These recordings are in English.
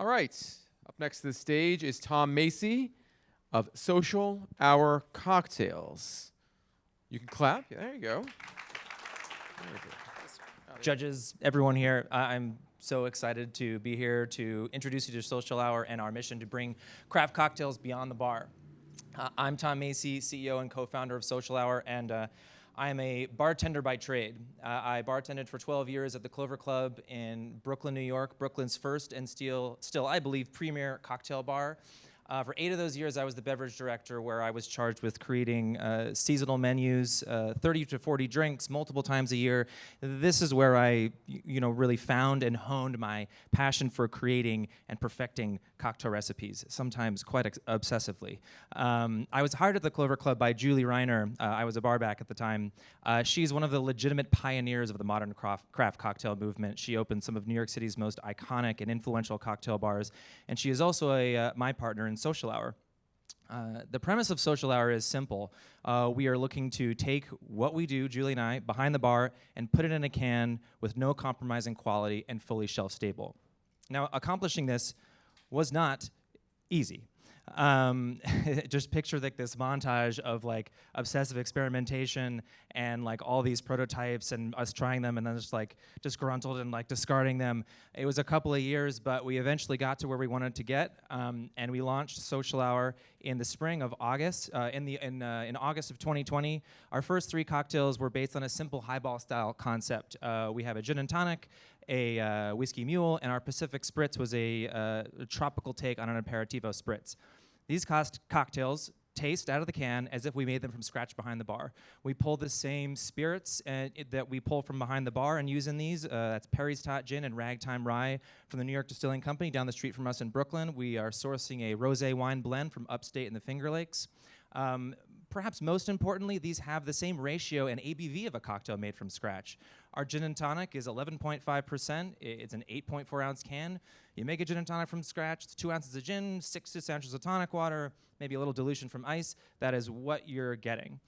All right. Up next to the stage is Tom Macy of Social Hour Cocktails. You can clap. Yeah, there you go. Judges, everyone here, I'm so excited to be here to introduce you to Social Hour and our mission to bring craft cocktails beyond the bar. I'm Tom Macy, CEO and co-founder of Social Hour, and I am a bartender by trade. I bartended for 12 years at the Clover Club in Brooklyn, New York, Brooklyn's first and still, I believe, premier cocktail bar. For 8 of those years, I was the beverage director, where I was charged with creating seasonal menus, 30 to 40 drinks, multiple times a year. This is where I, really found and honed my passion for creating and perfecting cocktail recipes, sometimes quite obsessively. I was hired at the Clover Club by Julie Reiner. I was a barback at the time. She's one of the legitimate pioneers of the modern craft cocktail movement. She opened some of New York City's most iconic and influential cocktail bars, and she is also my partner in Social Hour. The premise of Social Hour is simple. We are looking to take what we do, Julie and I, behind the bar and put it in a can with no compromising quality and fully shelf stable. Now, accomplishing this was not easy. Just picture this montage of obsessive experimentation and all these prototypes and us trying them and then just disgruntled and discarding them. It was a couple of years, but we eventually got to where we wanted to get, and we launched Social Hour in the spring of August. In August of 2020, our first 3 cocktails were based on a simple highball style concept. We have a gin and tonic, a whiskey mule, and our Pacific Spritz was a tropical take on an aperitivo spritz. These cocktails taste out of the can as if we made them from scratch behind the bar. We pull the same spirits that we pull from behind the bar and use in these. That's Perry's Tot Gin and Ragtime Rye from the New York Distilling Company down the street from us in Brooklyn. We are sourcing a rosé wine blend from upstate in the Finger Lakes. Perhaps most importantly, these have the same ratio and ABV of a cocktail made from scratch. Our gin and tonic is 11.5%. It's an 8.4 ounce can. You make a gin and tonic from scratch, it's 2 ounces of gin, 6 to 7 ounces of tonic water, maybe a little dilution from ice. That is what you're getting.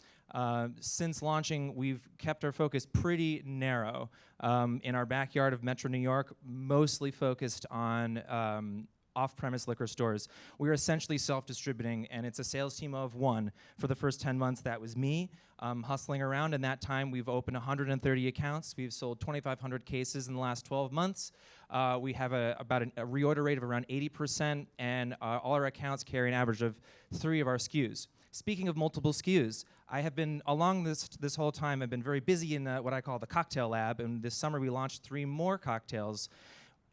Since launching, we've kept our focus pretty narrow in our backyard of Metro New York, mostly focused on off-premise liquor stores. We're essentially self-distributing, and it's a sales team of 1. For the first 10 months, that was me hustling around. In that time, we've opened 130 accounts. We've sold 2,500 cases in the last 12 months. We have about a reorder rate of around 80%, and all our accounts carry an average of 3 of our SKUs. Speaking of multiple SKUs, I have been, along this whole time, I've been very busy in what I call the cocktail lab, and this summer we launched 3 more cocktails.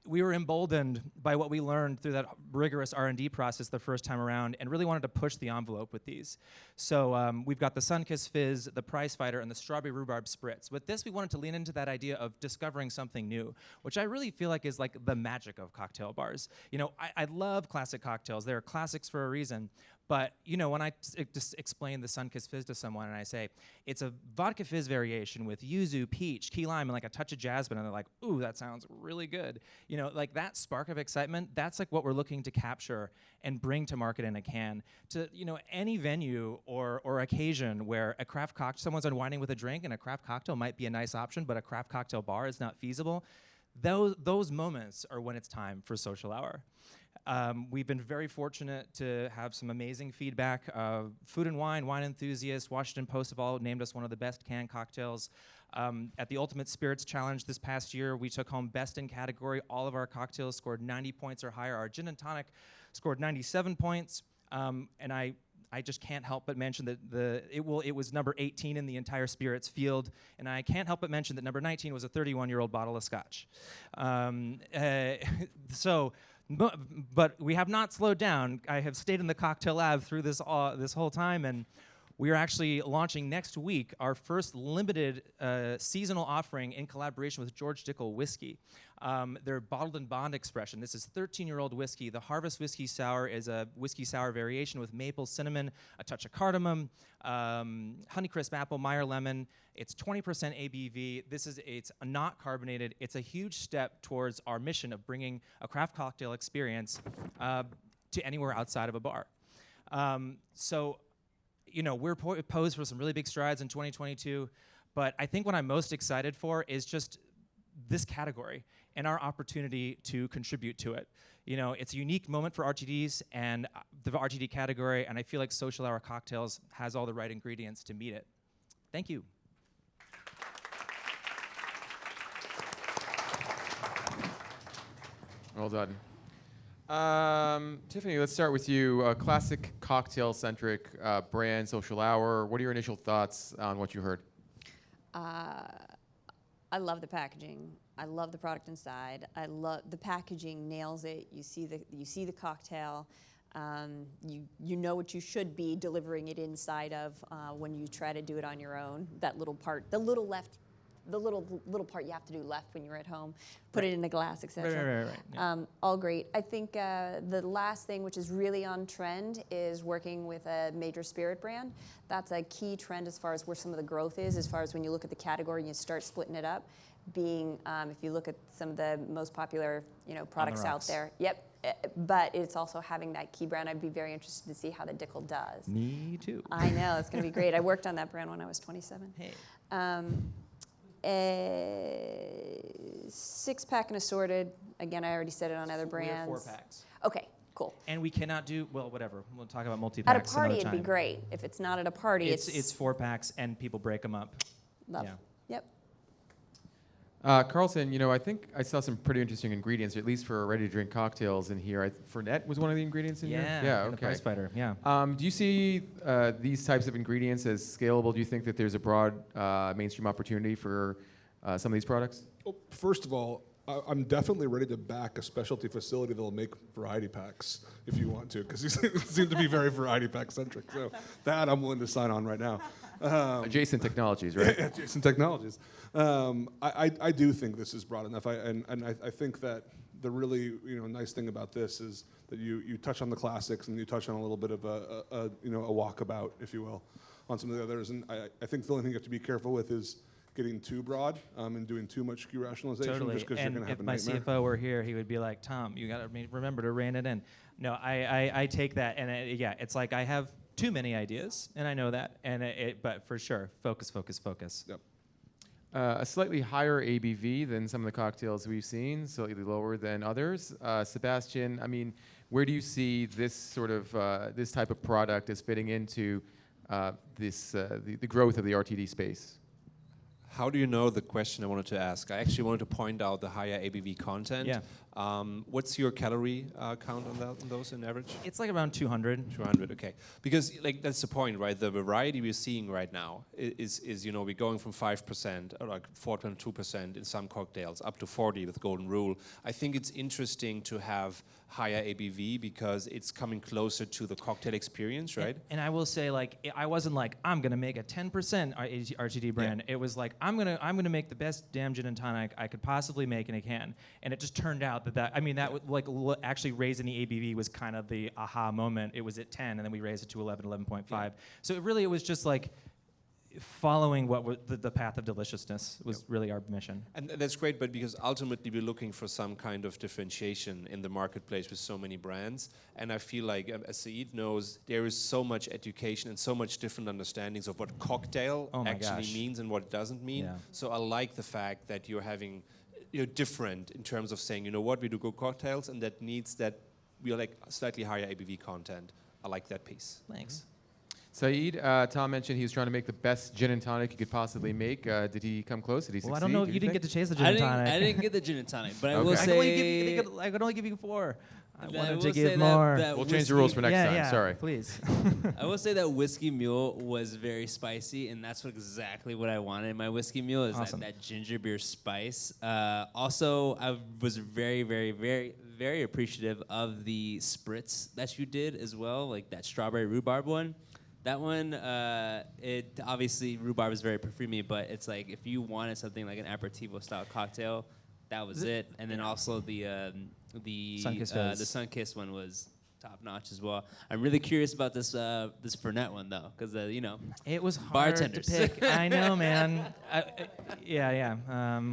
We were emboldened by what we learned through that rigorous R&D process the first time around, and really wanted to push the envelope with these. So we've got the Sunkist Fizz, the Prize Fighter, and the Strawberry Rhubarb Spritz. With this, we wanted to lean into that idea of discovering something new, which I really feel like is the magic of cocktail bars. I love classic cocktails. They're classics for a reason. But, when I just explain the Sunkist Fizz to someone and I say, it's a vodka fizz variation with yuzu, peach, key lime, and a touch of jasmine, and they're like, ooh, that sounds really good. That spark of excitement, that's what we're looking to capture and bring to market in a can. To, any venue or occasion where someone's unwinding with a drink and a craft cocktail might be a nice option, but a craft cocktail bar is not feasible. Those moments are when it's time for Social Hour. We've been very fortunate to have some amazing feedback. Food and Wine Enthusiast, Washington Post have all named us one of the best canned cocktails. At the Ultimate Spirits Challenge this past year, we took home best in category. All of our cocktails scored 90 points or higher. Our gin and tonic scored 97 points. And I just can't help but mention that it was number 18 in the entire spirits field, and I can't help but mention that number 19 was a 31-year-old bottle of scotch. But we have not slowed down. I have stayed in the cocktail lab through this whole time, and we are actually launching next week our first limited seasonal offering in collaboration with George Dickel Whiskey. Their Bottled and Bond expression. This is 13-year-old whiskey. The Harvest Whiskey Sour is a whiskey sour variation with maple, cinnamon, a touch of cardamom, Honeycrisp apple, Meyer lemon. It's 20% ABV. It's not carbonated. It's a huge step towards our mission of bringing a craft cocktail experience to anywhere outside of a bar. We're posed for some really big strides in 2022, but I think what I'm most excited for is just this category and our opportunity to contribute to it. You know, it's a unique moment for RTDs and the RTD category, and I feel like Social Hour Cocktails has all the right ingredients to meet it. Thank you. Well done. Tiffany, let's start with you. Classic cocktail-centric brand, Social Hour. What are your initial thoughts on what you heard? I love the packaging. I love the product inside. I love the packaging nails it. You see the cocktail. You know what you should be delivering it inside of when you try to do it on your own. That little part, the little part you have to do left when you're at home. Put it in a glass, etc. Right. Yeah. All great. I think the last thing, which is really on trend, is working with a major spirit brand. That's a key trend as far as where some of the growth is, as far as when you look at the category and you start splitting it up. Being, if you look at some of the most popular, products out there. Yep. But it's also having that key brand. I'd be very interested to see how the Dickel does. Me too. I know, it's going to be great. I worked on that brand when I was 27. Hey. A 6-pack and assorted. Again, I already said it on other brands. We have 4 packs. Okay, cool. And we cannot do, well, whatever. We'll talk about multi-packs At a party, another it'd be time. great. If it's not at a party, It's 4 packs and people break them up. love. Yeah. Yep. Carlson, I think I saw some pretty interesting ingredients, at least for ready-to-drink cocktails in here. Fernet was one of the ingredients in here? Yeah, and the Prize Fighter, yeah. Do you see these types of ingredients as scalable? Do you think that there's a broad mainstream opportunity for some of these products? Well, first of all, I'm definitely ready to back a specialty facility that'll make variety packs if you want to, because you seem to be very variety pack centric. So that I'm willing to sign on right now. Adjacent technologies, right? Adjacent technologies. I do think this is broad enough, and I think that the really nice thing about this is that you touch on the classics and you touch on a little bit of a walkabout, if you will, on some of the others. And I think the only thing you have to be careful with is getting too broad and doing too much SKU rationalization. Totally. Just because you're going to have a if my nightmare. CFO were here, he would be like, Tom, you got to remember to rein it in. No, I take that, and it's like I have too many ideas, and I know that, but for sure, focus. Yep. A slightly higher ABV than some of the cocktails we've seen, slightly lower than others. Sebastian, I mean, where do you see this sort of this type of product as fitting into the growth of the RTD space? How do you know the question I wanted to ask? I actually wanted to point out the higher ABV content. Yeah. What's your calorie count on those in average? It's like around 200. 200, okay. Because that's the point, right? The variety we're seeing right now is we're going from 5% or like 4.2% in some cocktails up to 40 with Golden Rule. I think it's interesting to have higher ABV because it's coming closer to the cocktail experience, right? And I will say, I wasn't like, I'm gonna make a 10% RTD brand. Yeah. It was like, I'm gonna make the best damn gin and tonic I could possibly make in a can. And it just turned out that actually raising the ABV was kind of the aha moment. It was at 10, and then we raised it to 11, 11.5. Yeah. So it was just like following what was the path of deliciousness was really our mission. And that's great, but because ultimately we're looking for some kind of differentiation in the marketplace with so many brands. And I feel like, as Saeed knows, there is so much education and so much different understandings of what cocktail actually means and what it doesn't mean. Yeah. So I like the fact that you're having, different in terms of saying, we do good cocktails, and that needs that we like slightly higher ABV content. I like that piece. Thanks. Saeed, Tom mentioned he was trying to make the best gin and tonic he could possibly make. Did he come close? Did he succeed? Well, I don't know. You didn't get to chase the gin and tonic. I didn't get the gin and tonic, but I Okay. will I say I could only give you 4. I I wanted will to say give more. We'll change the rules for next time. Yeah, Sorry. please. I will say that whiskey mule was very spicy, and that's exactly what I wanted in my whiskey mule is Awesome. that ginger beer spice. Also, I was very, very, very, very appreciative of the spritz that you did as well, like that strawberry rhubarb one. That one, it obviously rhubarb is very perfumey, but it's like if you wanted something like an aperitivo style cocktail, that was it. And then also the Sunkist Fizz. the Sunkist one was top notch as well. I'm really curious about this Fernet one though, because It was hard Bartenders. to pick. I know, man. Yeah.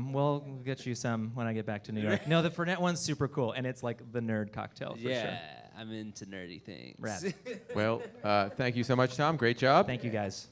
We'll get you some when I get back to New York. No, the Fernet one's super cool, and it's like the nerd cocktail for yeah, sure. I'm into nerdy things. Rad. Well, thank you so much, Tom. Great job. Thank you, guys.